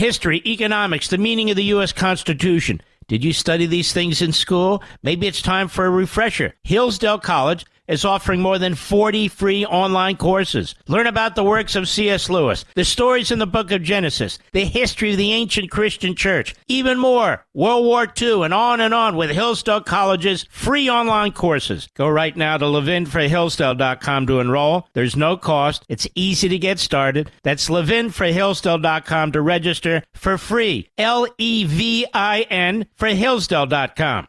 history, economics, the meaning of the U.S. Constitution. Did you study these things in school? Maybe it's time for a refresher. Hillsdale College is offering more than 40 free online courses. Learn about the works of C.S. Lewis, the stories in the book of Genesis, the history of the ancient Christian church, even more, World War II, and on with Hillsdale College's free online courses. Go right now to levinforhillsdale.com to enroll. There's no cost. It's easy to get started. That's levinforhillsdale.com to register for free. Levin for Hillsdale.com.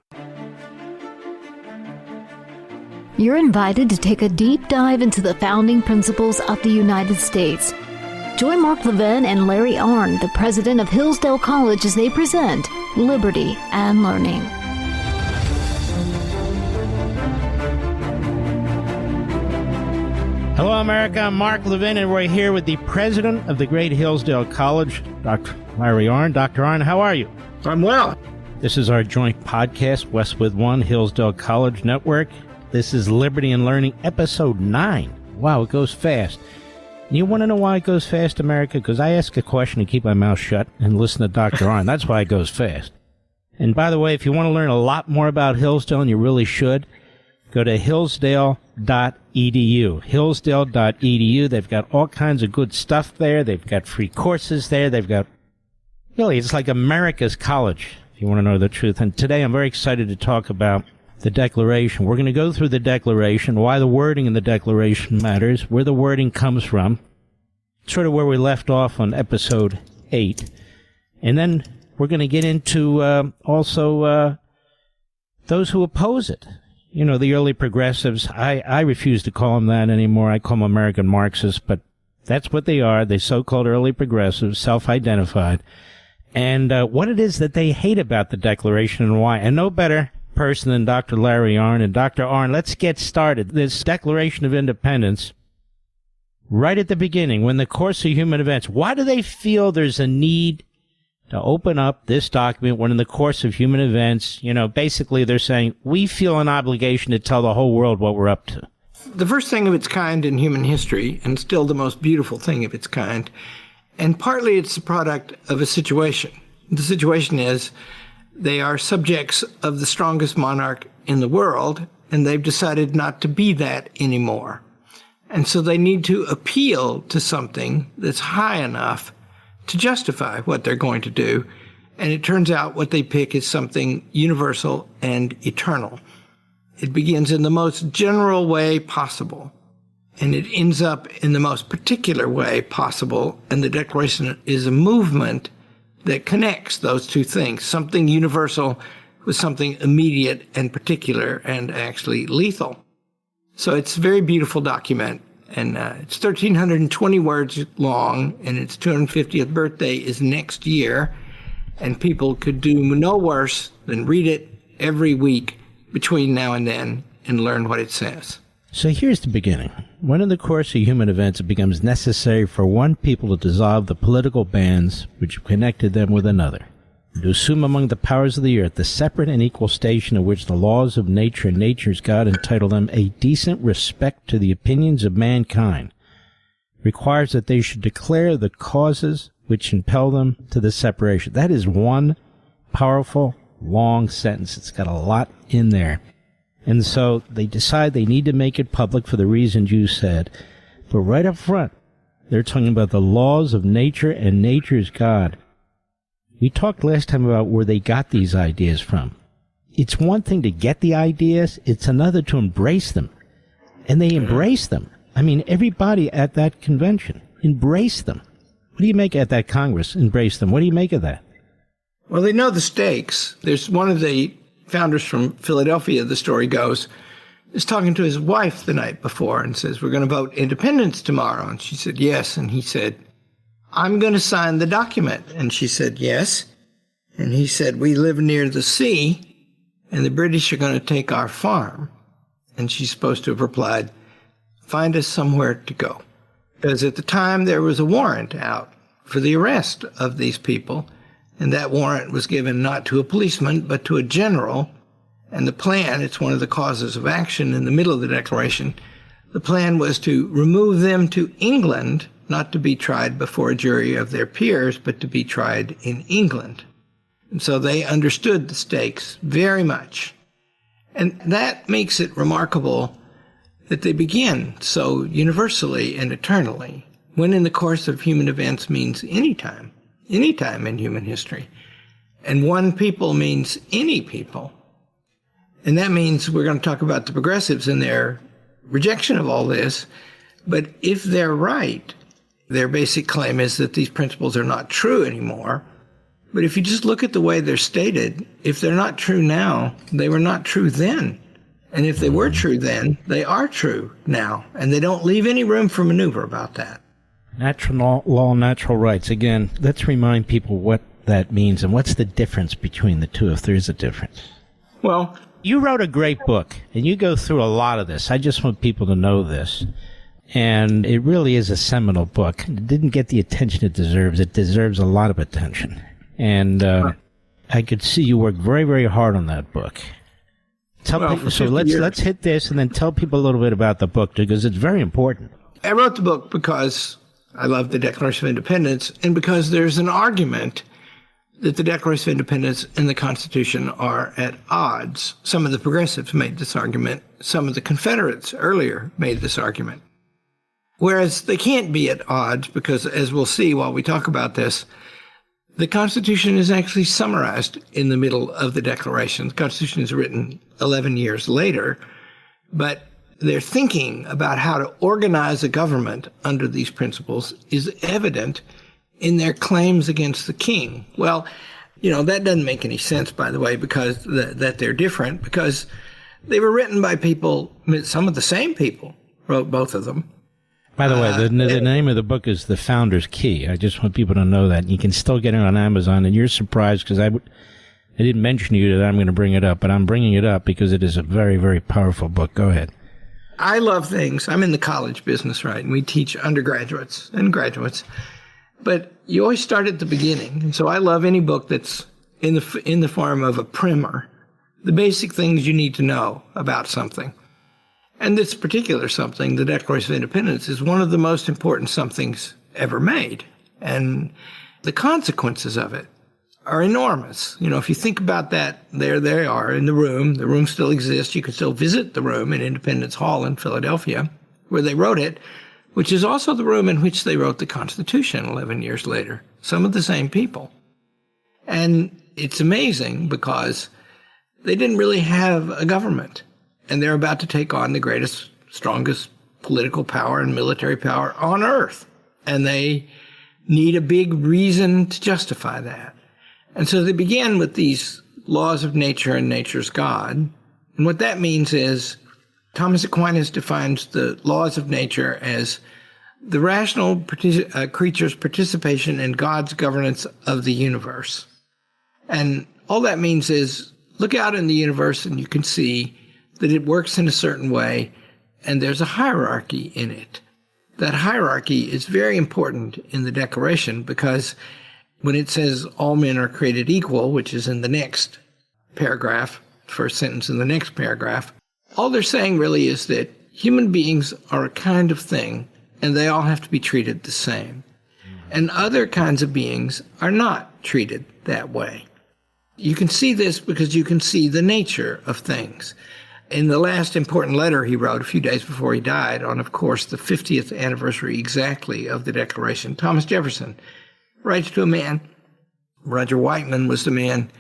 You're invited to take a deep dive into the founding principles of the United States. Join Mark Levin and Larry Arnn, the president of Hillsdale College, as they present Liberty and Learning. Hello, America. I'm Mark Levin, and we're here with the president of the great Hillsdale College, Dr. Larry Arnn. Dr. Arnn, how are you? I'm well. This is our joint podcast, Westwood One, Hillsdale College Network. This is Liberty and Learning, episode 9. Wow, it goes fast. And you want to know why it goes fast, America? Because I ask a question and keep my mouth shut and listen to Dr. Arnn. That's why it goes fast. And by the way, if you want to learn a lot more about Hillsdale, and you really should, go to hillsdale.edu. Hillsdale.edu. They've got all kinds of good stuff there. They've got free courses there. They've got, really, it's like America's college, if you want to know the truth. And today I'm very excited to talk about the Declaration. We're going to go through the Declaration, why the wording in the Declaration matters, where the wording comes from, sort of where we left off on episode 8. And then we're going to get into also those who oppose it. You know, the early progressives. I refuse to call them that anymore. I call them American Marxists, but that's what they are. They so-called early progressives, self-identified. And what it is that they hate about the Declaration and why. And no better person than Dr. Larry Arnn. And Dr. Arnn, let's get started. This Declaration of Independence, right at the beginning, when the course of human events, why do they feel there's a need to open up this document when in the course of human events, you know, basically they're saying, we feel an obligation to tell the whole world what we're up to? The first thing of its kind in human history, and still the most beautiful thing of its kind, and partly it's the product of a situation. The situation is they are subjects of the strongest monarch in the world, and they've decided not to be that anymore. And so they need to appeal to something that's high enough to justify what they're going to do. And it turns out what they pick is something universal and eternal. It begins in the most general way possible, and it ends up in the most particular way possible. And the Declaration is a movement that connects those two things, something universal with something immediate and particular and actually lethal. So it's a very beautiful document, and it's 1,320 words long, and its 250th birthday is next year, and people could do no worse than read it every week between now and then and learn what it says. So here's the beginning. When in the course of human events it becomes necessary for one people to dissolve the political bands which have connected them with another, to assume among the powers of the earth the separate and equal station in which the laws of nature and nature's God entitle them a decent respect to the opinions of mankind, requires that they should declare the causes which impel them to the separation. That is one powerful, long sentence. It's got a lot in there. And so they decide they need to make it public for the reasons you said. But right up front, they're talking about the laws of nature and nature's God. We talked last time about where they got these ideas from. It's one thing to get the ideas, it's another to embrace them. And they embrace them. I mean, everybody at that convention embraced them. What do you make at that Congress? Embrace them. What do you make of that? Well, they know the stakes. There's one of the founders from Philadelphia, the story goes, is talking to his wife the night before and says, we're going to vote independence tomorrow. And she said, yes. And he said, I'm going to sign the document. And she said, yes. And he said, we live near the sea, and the British are going to take our farm. And she's supposed to have replied, find us somewhere to go. Because at the time, there was a warrant out for the arrest of these people. And that warrant was given not to a policeman, but to a general. And the plan, it's one of the causes of action in the middle of the Declaration, the plan was to remove them to England not to be tried before a jury of their peers, but to be tried in England. And so they understood the stakes very much. And that makes it remarkable that they begin so universally and eternally, when in the course of human events means any time in human history. And one people means any people. And that means we're going to talk about the progressives and their rejection of all this. But if they're right, their basic claim is that these principles are not true anymore. But if you just look at the way they're stated, if they're not true now, they were not true then. And if they were true then, they are true now. And they don't leave any room for maneuver about that. Natural law, natural rights. Again, let's remind people what that means and what's the difference between the two, if there is a difference. Well, you wrote a great book, and you go through a lot of this. I just want people to know this. And it really is a seminal book. It didn't get the attention it deserves. It deserves a lot of attention. And I could see you worked very, very hard on that book. So let's hit this and then tell people a little bit about the book, because it's very important. I wrote the book because I love the Declaration of Independence, and because there's an argument that the Declaration of Independence and the Constitution are at odds. Some of the progressives made this argument. Some of the Confederates earlier made this argument. Whereas they can't be at odds because, as we'll see while we talk about this, the Constitution is actually summarized in the middle of the Declaration. The Constitution is written 11 years later, but their thinking about how to organize a government under these principles is evident in their claims against the king. Well, that doesn't make any sense, by the way, because that they're different, because they were written by people, some of the same people wrote both of them. By the way, the name of the book is The Founder's Key. I just want people to know that. You can still get it on Amazon, and you're surprised because I didn't mention to you that I'm going to bring it up, but I'm bringing it up because it is a very, very powerful book. Go ahead. I love things. I'm in the college business, right? And we teach undergraduates and graduates. But you always start at the beginning. And so I love any book that's in the form of a primer, the basic things you need to know about something. And this particular something, the Declaration of Independence, is one of the most important somethings ever made. And the consequences of it are enormous. If you think about that, there they are in the room. The room still exists. You can still visit the room in Independence Hall in Philadelphia, where they wrote it, which is also the room in which they wrote the Constitution 11 years later. Some of the same people. And it's amazing because they didn't really have a government. And they're about to take on the greatest, strongest political power and military power on earth. And they need a big reason to justify that. And so they began with these laws of nature and nature's God. And what that means is Thomas Aquinas defines the laws of nature as the rational creature's participation in God's governance of the universe. And all that means is look out in the universe and you can see that it works in a certain way, and there's a hierarchy in it. That hierarchy is very important in the Declaration because when it says all men are created equal, which is in the next paragraph, first sentence in the next paragraph, all they're saying really is that human beings are a kind of thing, and they all have to be treated the same. And other kinds of beings are not treated that way. You can see this because you can see the nature of things. In the last important letter he wrote a few days before he died, on, of course, the 50th anniversary exactly of the Declaration, Thomas Jefferson writes to a man, Roger Whiteman was the man,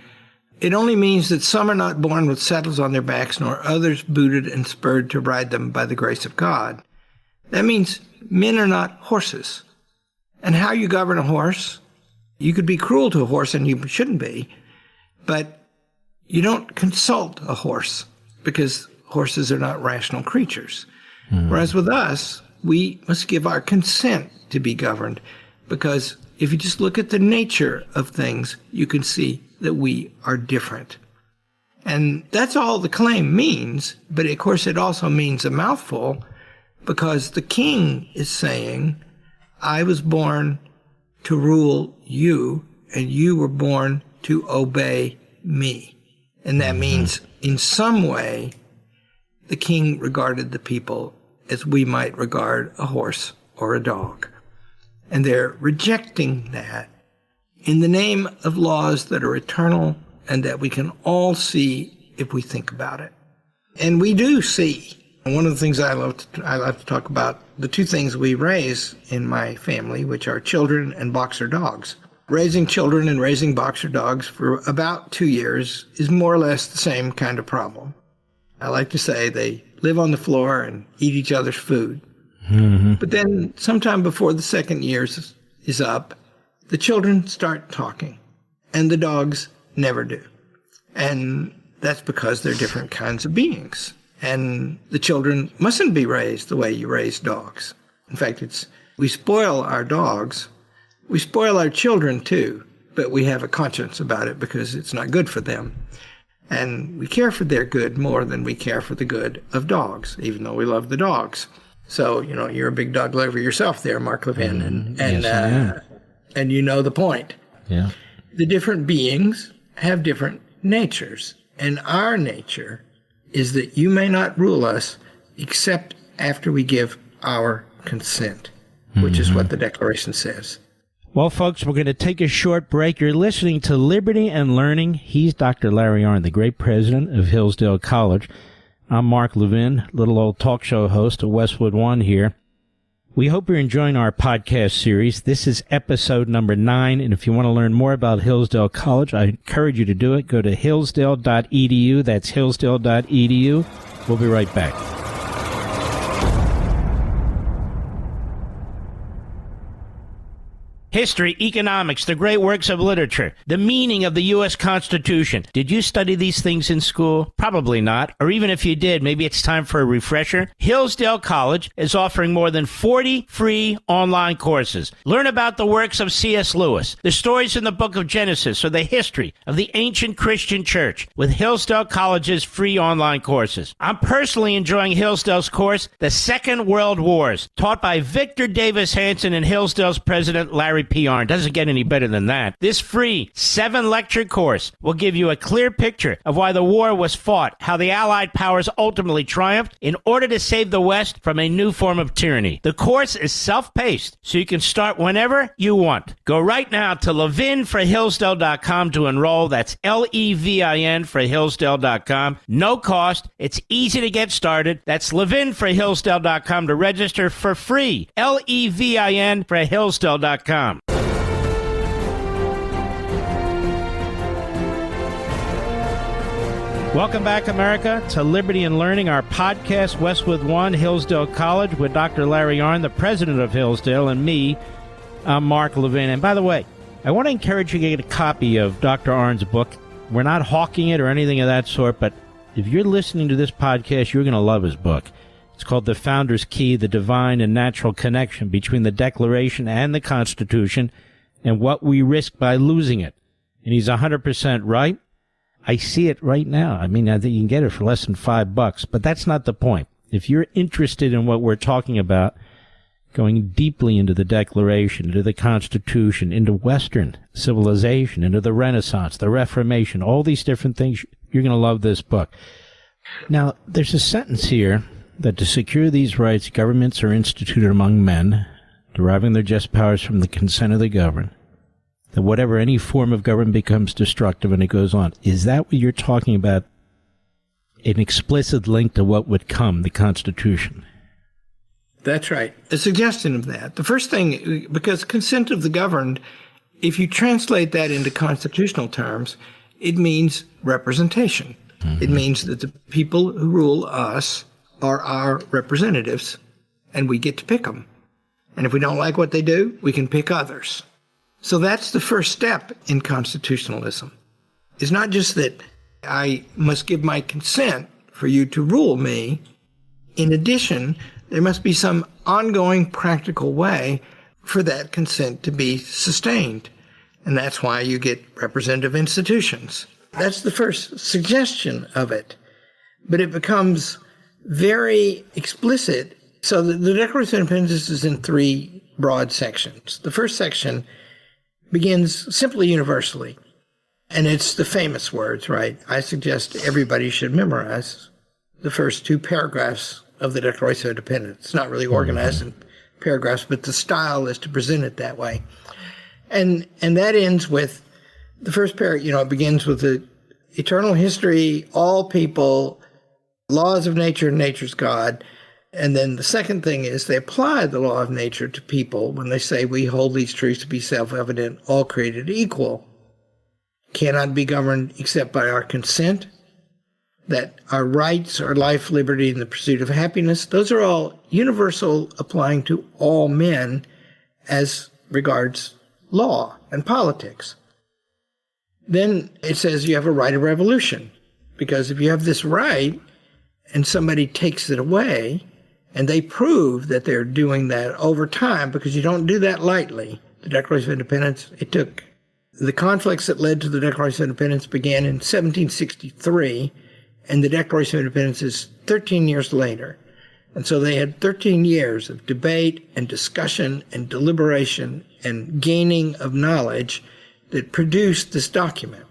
"It only means that some are not born with saddles on their backs, nor others booted and spurred to ride them by the grace of God. That means men are not horses. And how you govern a horse, you could be cruel to a horse, and you shouldn't be, but you don't consult a horse, because horses are not rational creatures. Whereas with us, we must give our consent to be governed, because if you just look at the nature of things, you can see that we are different." And that's all the claim means, but of course it also means a mouthful, because the king is saying, I was born to rule you, and you were born to obey me. And that means, in some way, the king regarded the people as we might regard a horse or a dog. And they're rejecting that in the name of laws that are eternal and that we can all see if we think about it. And we do see. And one of the things I love to talk about, the two things we raise in my family, which are children and boxer dogs. Raising children and raising boxer dogs for about 2 years is more or less the same kind of problem. I like to say they live on the floor and eat each other's food. Mm-hmm. But then sometime before the second year is up, the children start talking, and the dogs never do. And that's because they're different kinds of beings. And the children mustn't be raised the way you raise dogs. In fact, we spoil our dogs. We spoil our children too, but we have a conscience about it because it's not good for them. And we care for their good more than we care for the good of dogs, even though we love the dogs. So, you're a big dog lover yourself there, Mark Levin, and you know the point. Yeah. The different beings have different natures, and our nature is that you may not rule us except after we give our consent, which is what the Declaration says. Well, folks, we're going to take a short break. You're listening to Liberty and Learning. He's Dr. Larry Arnn, the great president of Hillsdale College. I'm Mark Levin, little old talk show host of Westwood One here. We hope you're enjoying our podcast series. This is episode number 9, and if you want to learn more about Hillsdale College, I encourage you to do it. Go to hillsdale.edu. That's hillsdale.edu. We'll be right back. History, economics, the great works of literature, the meaning of the U.S. Constitution. Did you study these things in school? Probably not. Or even if you did, maybe it's time for a refresher. Hillsdale College is offering more than 40 free online courses. Learn about the works of C.S. Lewis, the stories in the book of Genesis, or the history of the ancient Christian church with Hillsdale College's free online courses. I'm personally enjoying Hillsdale's course, The Second World Wars, taught by Victor Davis Hanson and Hillsdale's president, Larry P. Arnn. Doesn't get any better than that. This free 7-lecture course will give you a clear picture of why the war was fought, how the Allied powers ultimately triumphed in order to save the West from a new form of tyranny. The course is self-paced, so you can start whenever you want. Go right now to levinforhillsdale.com to enroll. That's Levin for Hillsdale.com. No cost. It's easy to get started. That's levinforhillsdale.com to register for free. Levin for Hillsdale.com. Welcome back, America, to Liberty and Learning, our podcast, Westwood One, Hillsdale College, with Dr. Larry Arnn, the president of Hillsdale, and me, I'm Mark Levin. And by the way, I want to encourage you to get a copy of Dr. Arnn's book. We're not hawking it or anything of that sort, but if you're listening to this podcast, you're going to love his book. It's called The Founder's Key, the Divine and Natural Connection Between the Declaration and the Constitution, and What We Risk by Losing It. And he's 100% right. I see it right now. I mean, I think you can get it for less than $5, but that's not the point. If you're interested in what we're talking about, going deeply into the Declaration, into the Constitution, into Western civilization, into the Renaissance, the Reformation, all these different things, you're going to love this book. Now, there's a sentence here that to secure these rights, governments are instituted among men, deriving their just powers from the consent of the governed, that whatever any form of government becomes destructive, and it goes on. Is that what you're talking about? An explicit link to what would come, the Constitution? That's right. A suggestion of that. The first thing, because consent of the governed, if you translate that into constitutional terms, it means representation. Mm-hmm. It means that the people who rule us are our representatives, and we get to pick them. And if we don't like what they do, we can pick others. So that's the first step in constitutionalism. It's not just that I must give my consent for you to rule me. In addition, there must be some ongoing practical way for that consent to be sustained. And that's why you get representative institutions. That's the first suggestion of it. But it becomes very explicit. So the Declaration of Independence is in 3 broad sections. The first section begins simply universally. And it's the famous words, right? I suggest everybody should memorize the first 2 paragraphs of the Declaration of Independence. It's not really organized in paragraphs, but the style is to present it that way. And that ends with the first paragraph, it begins with the eternal history, all people, laws of nature, nature's God. And then the second thing is they apply the law of nature to people when they say we hold these truths to be self-evident, all created equal, cannot be governed except by our consent, that our rights are life, liberty, and the pursuit of happiness. Those are all universal, applying to all men as regards law and politics. Then it says you have a right of revolution, because if you have this right and somebody takes it away, and they prove that they're doing that over time, because you don't do that lightly. The Declaration of Independence, the conflicts that led to the Declaration of Independence began in 1763, and the Declaration of Independence is 13 years later. And so they had 13 years of debate and discussion and deliberation and gaining of knowledge that produced this document.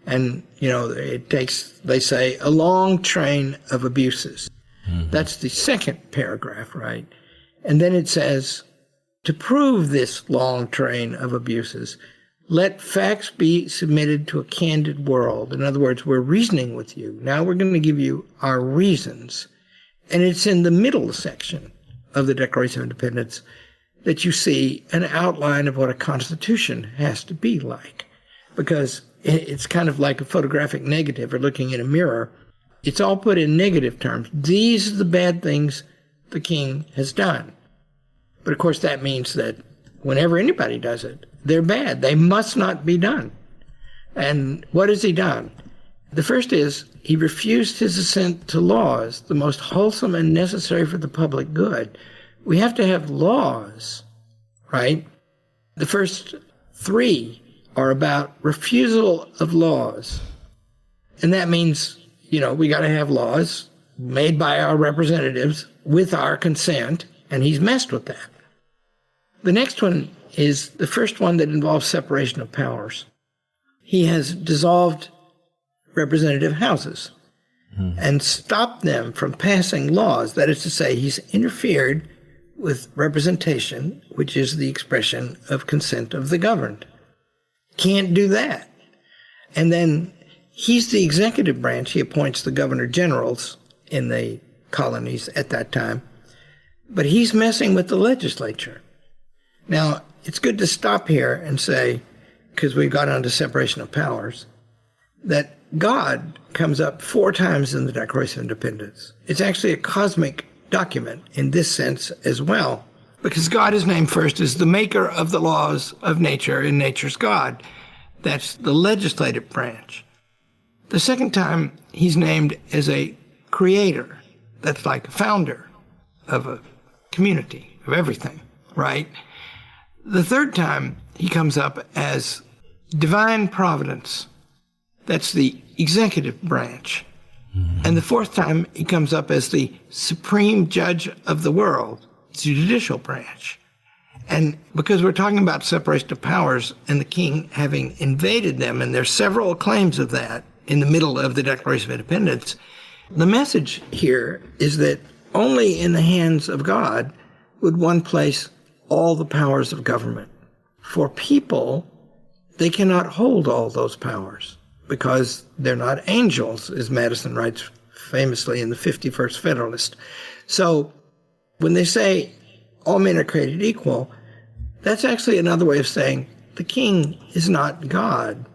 And, it takes, they say, a long train of abuses. Mm-hmm. That's the second paragraph, right? And then it says, to prove this long train of abuses, let facts be submitted to a candid world. In other words, we're reasoning with you. Now we're going to give you our reasons. And it's in the middle section of the Declaration of Independence that you see an outline of what a constitution has to be like. Because it's kind of like a photographic negative or looking in a mirror. It's all put in negative terms. These are the bad things the king has done. But of course that means that whenever anybody does it, they're bad. They must not be done. And what has he done? The first is he refused his assent to laws, the most wholesome and necessary for the public good. We have to have laws, right? The first three are about refusal of laws. And that means, we got to have laws made by our representatives with our consent, and he's messed with that. The next one is the first one that involves separation of powers. He has dissolved representative houses and stopped them from passing laws. That is to say, he's interfered with representation, which is the expression of consent of the governed. Can't do that. And then he's the executive branch. He appoints the governor generals in the colonies at that time. But he's messing with the legislature. Now, it's good to stop here and say, because we've got onto separation of powers, that God comes up 4 times in the Declaration of Independence. It's actually a cosmic document in this sense as well, because God is named first as the maker of the laws of nature and nature's God. That's the legislative branch. The second time, he's named as a creator. That's like a founder of a community, of everything, right? The third time, he comes up as divine providence. That's the executive branch. Mm-hmm. And the fourth time, he comes up as the supreme judge of the world. It's the judicial branch. And because we're talking about separation of powers and the king having invaded them, and there's several claims of that in the middle of the Declaration of Independence, the message here is that only in the hands of God would one place all the powers of government. For people, they cannot hold all those powers because they're not angels, as Madison writes famously in the 51st Federalist. So when they say all men are created equal, that's actually another way of saying the king is not God,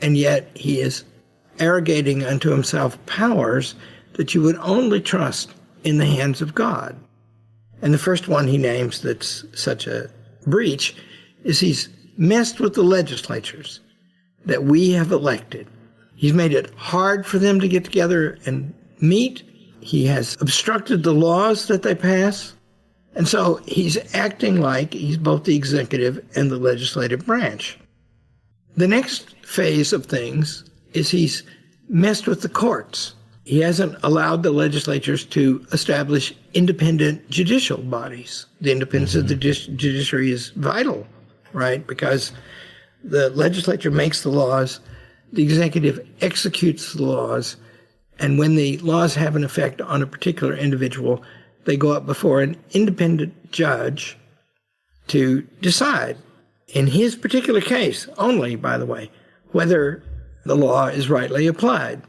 and yet he is arrogating unto himself powers that you would only trust in the hands of God. And the first one he names that's such a breach is he's messed with the legislatures that we have elected. He's made it hard for them to get together and meet. He has obstructed the laws that they pass. And so he's acting like he's both the executive and the legislative branch. The next phase of things is he's messed with the courts. He hasn't allowed the legislatures to establish independent judicial bodies. The independence of the judiciary is vital, right? Because the legislature makes the laws, the executive executes the laws, and when the laws have an effect on a particular individual, they go up before an independent judge to decide, in his particular case only, by the way, whether the law is rightly applied.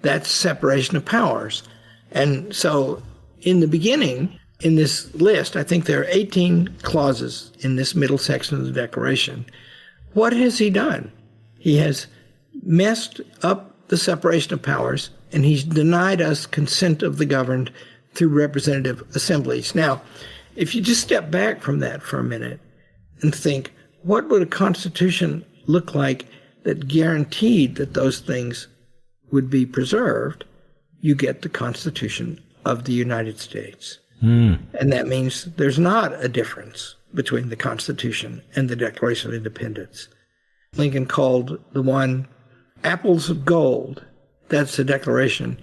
That's separation of powers. And so in the beginning, in this list, I think there are 18 clauses in this middle section of the Declaration. What has he done? He has messed up the separation of powers, and he's denied us consent of the governed through representative assemblies. Now, if you just step back from that for a minute and think, what would a constitution look like that guaranteed that those things would be preserved? You get the Constitution of the United States. And that means there's not a difference between the Constitution and the Declaration of Independence. Lincoln called the one apples of gold. That's the Declaration.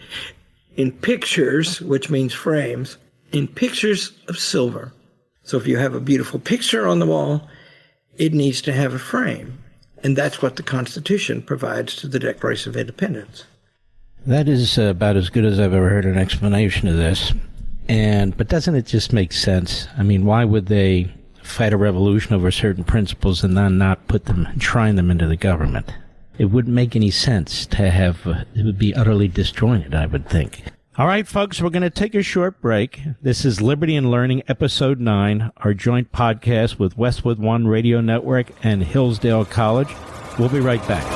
In pictures, which means frames, in pictures of silver. So if you have a beautiful picture on the wall, it needs to have a frame. And that's what the Constitution provides to the Declaration of Independence. That is about as good as I've ever heard an explanation of this. But doesn't it just make sense? I mean, why would they fight a revolution over certain principles and then not enshrine them into the government? It wouldn't make any sense to have, it would be utterly disjointed, I would think. All right, folks, we're going to take a short break. This is Liberty and Learning, Episode 9, our joint podcast with Westwood One Radio Network and Hillsdale College. We'll be right back.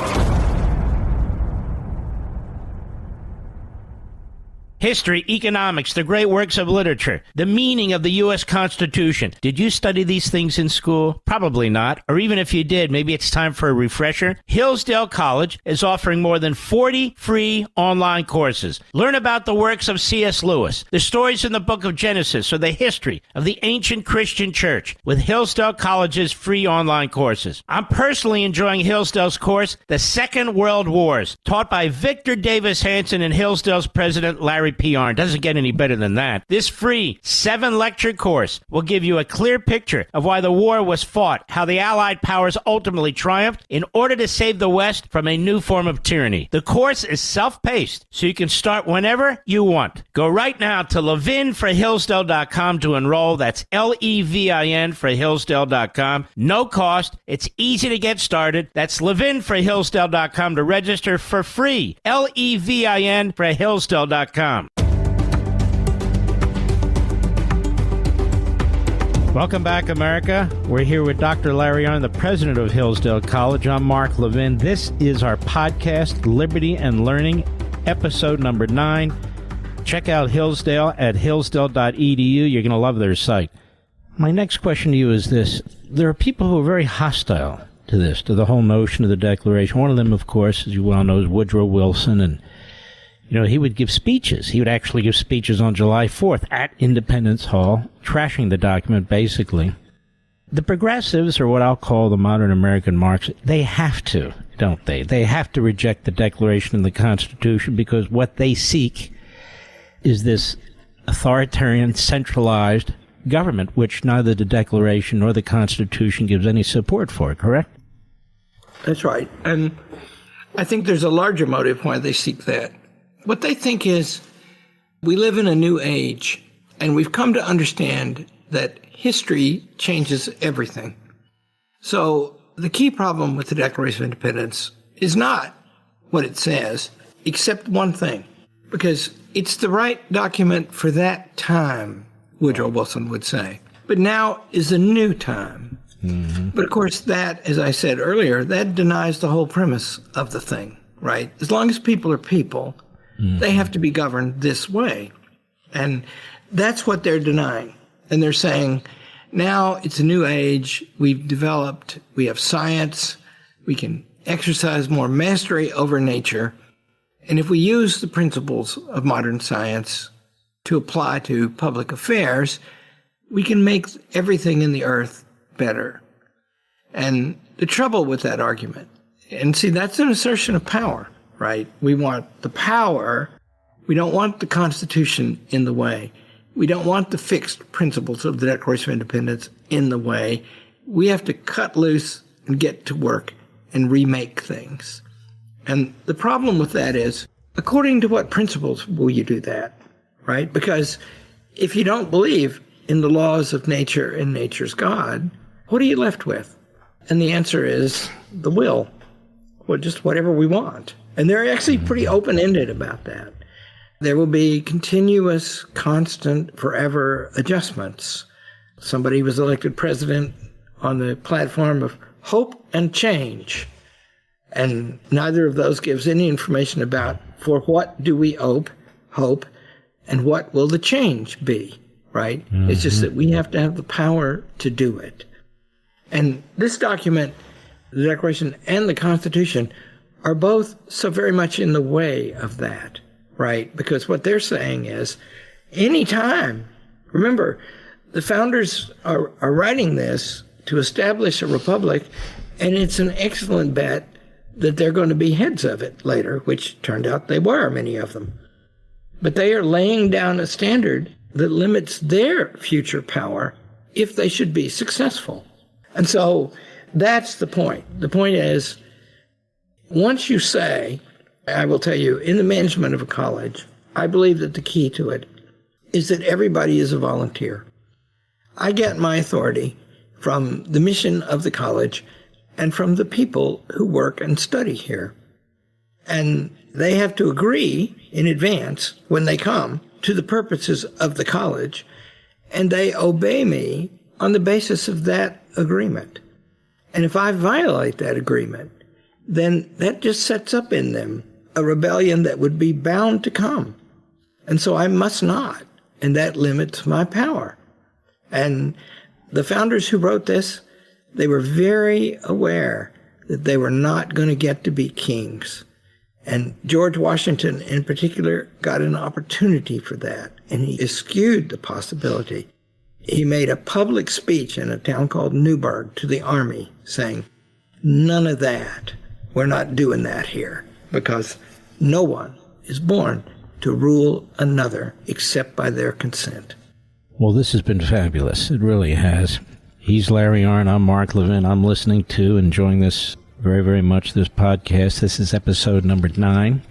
History, economics, the great works of literature, the meaning of the U.S. Constitution. Did you study these things in school? Probably not. Or even if you did, maybe it's time for a refresher. Hillsdale College is offering more than 40 free online courses. Learn about the works of C.S. Lewis, the stories in the book of Genesis, or the history of the ancient Christian church with Hillsdale College's free online courses. I'm personally enjoying Hillsdale's course, The Second World Wars, taught by Victor Davis Hanson and Hillsdale's president, Larry P. Arnn. Doesn't get any better than that. This free 7-lecture course will give you a clear picture of why the war was fought, how the Allied powers ultimately triumphed in order to save the West from a new form of tyranny. The course is self-paced, so you can start whenever you want. Go right now to levinforhillsdale.com to enroll. That's Levin for Hillsdale.com. No cost. It's easy to get started. That's levinforhillsdale.com to register for free. Levin for Hillsdale.com. Welcome back, America. We're here with Dr. Larry Arnn, the president of Hillsdale College. I'm Mark Levin. This is our podcast, Liberty and Learning, episode number 9. Check out Hillsdale at hillsdale.edu. You're going to love their site. My next question to you is this. There are people who are very hostile to this, to the whole notion of the Declaration. One of them, of course, as you well know, is Woodrow Wilson, and he would give speeches. He would actually give speeches on July 4th at Independence Hall, trashing the document, basically. The progressives, or what I'll call the modern American Marxists, they have to, don't they? They have to reject the Declaration and the Constitution because what they seek is this authoritarian, centralized government, which neither the Declaration nor the Constitution gives any support for, correct? That's right. And I think there's a larger motive why they seek that. What they think is we live in a new age, and we've come to understand that history changes everything. So the key problem with the Declaration of Independence is not what it says, except one thing, because it's the right document for that time, Woodrow Wilson would say. But now is a new time. Mm-hmm. But of course that, as I said earlier, that denies the whole premise of the thing, right? As long as people are people, they have to be governed this way. And that's what they're denying. And they're saying, now it's a new age. We've developed, we have science. We can exercise more mastery over nature. And if we use the principles of modern science to apply to public affairs, we can make everything in the earth better. And the trouble with that argument, and see, that's an assertion of power. Right? We want the power. We don't want the Constitution in the way. We don't want the fixed principles of the Declaration of Independence in the way. We have to cut loose and get to work and remake things. And the problem with that is, according to what principles will you do that? Right? Because if you don't believe in the laws of nature and nature's God, what are you left with? And the answer is the will. Well, just whatever we want. And they're actually pretty open-ended about that. There will be continuous, constant, forever adjustments. Somebody was elected president on the platform of hope and change. And neither of those gives any information about for what do we hope, and what will the change be, right? Mm-hmm. It's just that we have to have the power to do it. And this document, the Declaration and the Constitution, are both so very much in the way of that, right? Because what they're saying is, any time, remember, the founders are writing this to establish a republic, and it's an excellent bet that they're going to be heads of it later, which turned out they were, many of them. But they are laying down a standard that limits their future power if they should be successful. And so that's the point. The point is, once you say, I will tell you, in the management of a college, I believe that the key to it is that everybody is a volunteer. I get my authority from the mission of the college and from the people who work and study here. And they have to agree in advance when they come to the purposes of the college, and they obey me on the basis of that agreement. And if I violate that agreement, then that just sets up in them a rebellion that would be bound to come. And so I must not, and that limits my power. And the founders who wrote this, they were very aware that they were not going to get to be kings. And George Washington, in particular, got an opportunity for that, and he eschewed the possibility. He made a public speech in a town called Newburgh to the army, saying, none of that. We're not doing that here, because no one is born to rule another except by their consent. Well, this has been fabulous. It really has. He's Larry Arnn. I'm Mark Levin. I'm listening to, enjoying this very, very much, this podcast. This is episode number 9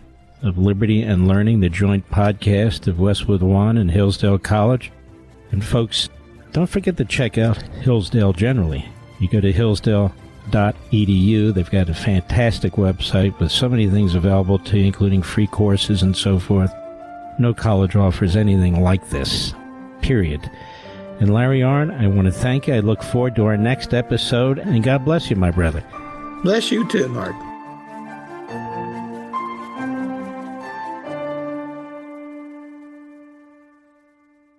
of Liberty and Learning, the joint podcast of Westwood One and Hillsdale College. And folks, don't forget to check out Hillsdale generally. You go to hillsdale.edu. They've got a fantastic website with so many things available to you, including free courses and so forth. No college offers anything like this, period. And Larry Arnn, I want to thank you. I look forward to our next episode, and God bless you, my brother. Bless you too, Mark.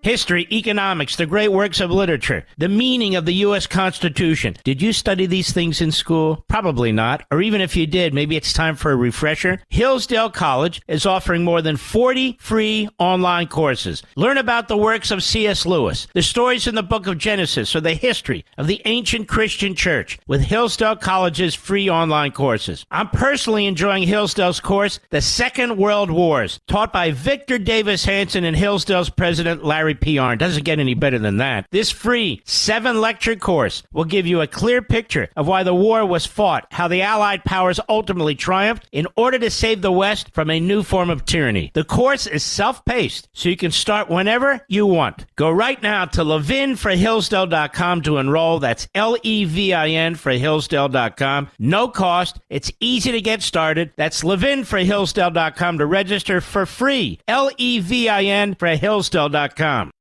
History, economics, the great works of literature, the meaning of the U.S. Constitution. Did you study these things in school? Probably not. Or even if you did, maybe it's time for a refresher. Hillsdale College is offering more than 40 free online courses. Learn about the works of C.S. Lewis, the stories in the book of Genesis, or the history of the ancient Christian church with Hillsdale College's free online courses. I'm personally enjoying Hillsdale's course, The Second World Wars, taught by Victor Davis Hanson and Hillsdale's president, Larry P. Arnn. Doesn't get any better than that. This free 7-lecture course will give you a clear picture of why the war was fought, how the Allied powers ultimately triumphed in order to save the West from a new form of tyranny. The course is self-paced, so you can start whenever you want. Go right now to levinforhillsdale.com to enroll. That's Levin for Hillsdale.com. No cost. It's easy to get started. That's levinforhillsdale.com to register for free. Levin for Hillsdale.com.